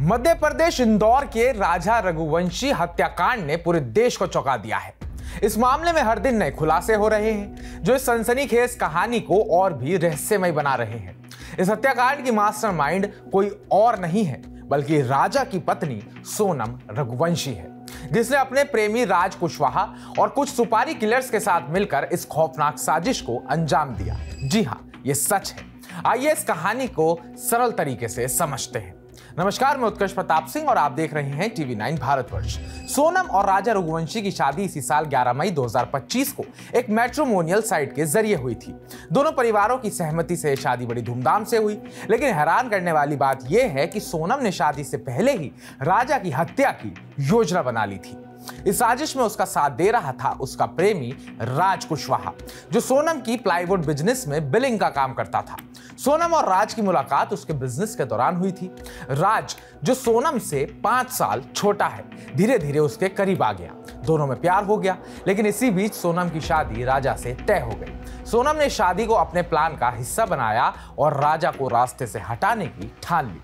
मध्य प्रदेश इंदौर के राजा रघुवंशी हत्याकांड ने पूरे देश को चौंका दिया है। इस मामले में हर दिन नए खुलासे हो रहे हैं जो इस सनसनीखेज कहानी को और भी रहस्यमय बना रहे हैं। इस हत्याकांड की मास्टरमाइंड कोई और नहीं है बल्कि राजा की पत्नी सोनम रघुवंशी है, जिसने अपने प्रेमी राज कुशवाहा और कुछ सुपारी किलर्स के साथ मिलकर इस खौफनाक साजिश को अंजाम दिया। जी हां, ये सच है। आइए इस कहानी को सरल तरीके से समझते हैं। नमस्कार, मैं उत्कर्ष प्रताप सिंह और आप देख रहे हैं टीवी 9 भारतवर्ष। सोनम और राजा रघुवंशी की शादी इसी साल 11 मई 2025 को एक मैट्रिमोनियल साइट के जरिए हुई थी। दोनों परिवारों की सहमति से शादी बड़ी धूमधाम से हुई, लेकिन हैरान करने वाली बात यह है कि सोनम ने शादी से पहले ही राजा की हत्या की योजना बना ली थी। इस साजिश में उसका साथ दे रहा था उसका प्रेमी राज कुशवाहा, जो सोनम की प्लाईवुड बिजनेस में बिलिंग का काम करता था। सोनम और राज की मुलाकात उसके बिजनेस के दौरान हुई थी। राज, जो सोनम से 5 साल छोटा है, धीरे धीरे उसके करीब आ गया। दोनों में प्यार हो गया, लेकिन इसी बीच सोनम की शादी राजा से तय हो गई। सोनम ने शादी को अपने प्लान का हिस्सा बनाया और राजा को रास्ते से हटाने की ठान ली।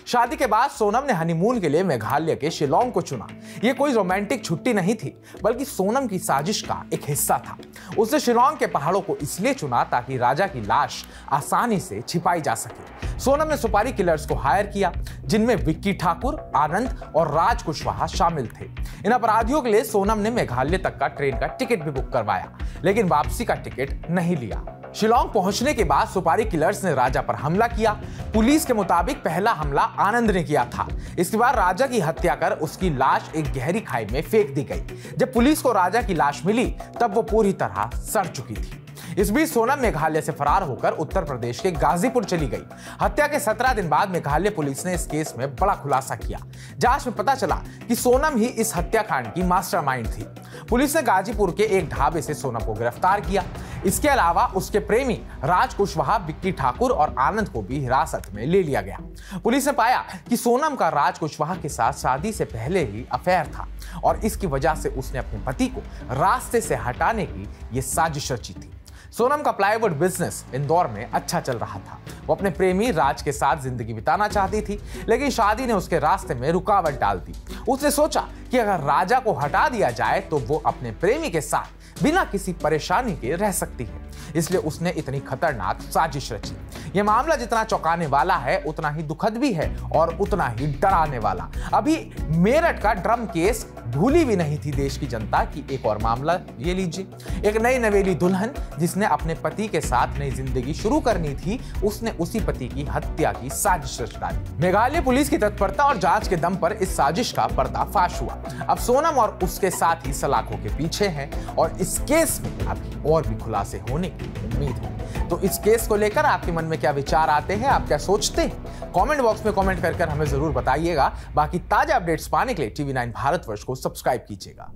शादी के बाद सोनम ने हनीमून के लिए मेघालय के शिलोंग को चुना। यह कोई रोमांटिक छुट्टी नहीं थी, बल्कि सोनम की साजिश का एक हिस्सा था। उसने शिलोंग के पहाड़ों को इसलिए चुना ताकि राजा की लाश आसानी से छिपाई जा सके। सोनम ने सुपारी किलर्स को हायर किया, जिनमें विक्की ठाकुर, आनंद और राज कुशवाहा शामिल थे। इन अपराधियों के लिए सोनम ने मेघालय तक का ट्रेन का टिकट भी बुक करवाया, लेकिन वापसी का टिकट नहीं लिया। शिलोंग पहुंचने के बाद सुपारी किलर्स ने राजा पर हमला किया। पुलिस के मुताबिक पहला हमला आनंद ने किया था। इसके बाद राजा की हत्या कर उसकी लाश एक गहरी खाई में फेंक दी गई। जब पुलिस को राजा की लाश मिली, तब वो पूरी तरह सड़ चुकी थी। इस बीच सोनम मेघालय से फरार होकर उत्तर प्रदेश के गाजीपुर चली गई। हत्या के 17 दिन बाद मेघालय पुलिस ने इस केस में बड़ा खुलासा किया। जांच में पता चला कि सोनम ही इस हत्याकांड की मास्टरमाइंड थी। पुलिस ने गाजीपुर के एक ढाबे से सोनम को गिरफ्तार किया। इसके अलावा उसके प्रेमी राज कुशवाहा, विक्की ठाकुर और आनंद को भी हिरासत में ले लिया गया। पुलिस ने पाया कि सोनम का राज कुशवाहा के साथ शादी से पहले ही अफेयर था और इसकी वजह से उसने अपने पति को रास्ते से हटाने की यह साजिश रची थी। सोनम का प्लाईवुड बिजनेस इंदौर में अच्छा चल रहा था। वो अपने प्रेमी राज के साथ जिंदगी बिताना चाहती थी, लेकिन शादी ने उसके रास्ते में रुकावट डाल दी। उसने सोचा कि अगर राजा को हटा दिया जाए तो वो अपने प्रेमी के साथ बिना किसी परेशानी के रह सकती है। इसलिए उसने इतनी खतरनाक साजिश रची। यह मामला जितना चौंकाने वाला है, उतना ही दुखद भी है और उतना ही डराने वाला। अभी मेरठ का ड्रम केस भूली भी नहीं थी देश की जनता की एक और मामला ये लीजिए। एक नई नवेली दुल्हन जिसने अपने पति के साथ नई जिंदगी शुरू करनी थी, उसने उसी पति की हत्या की साजिश रच डाली। मेघालय पुलिस की तत्परता और जांच के दम पर इस साजिश का पर्दाफाश हुआ। अब सोनम और उसके साथ ही सलाखों के पीछे हैं और इस केस में अभी और भी खुलासे होने की उम्मीद है। तो इस केस को लेकर आपके मन में क्या विचार आते हैं, आप क्या सोचते हैं? कमेंट बॉक्स में कमेंट कर हमें जरूर बताइएगा। बाकी ताजा अपडेट्स पाने के लिए टीवी 9 भारतवर्ष को सब्सक्राइब कीजिएगा।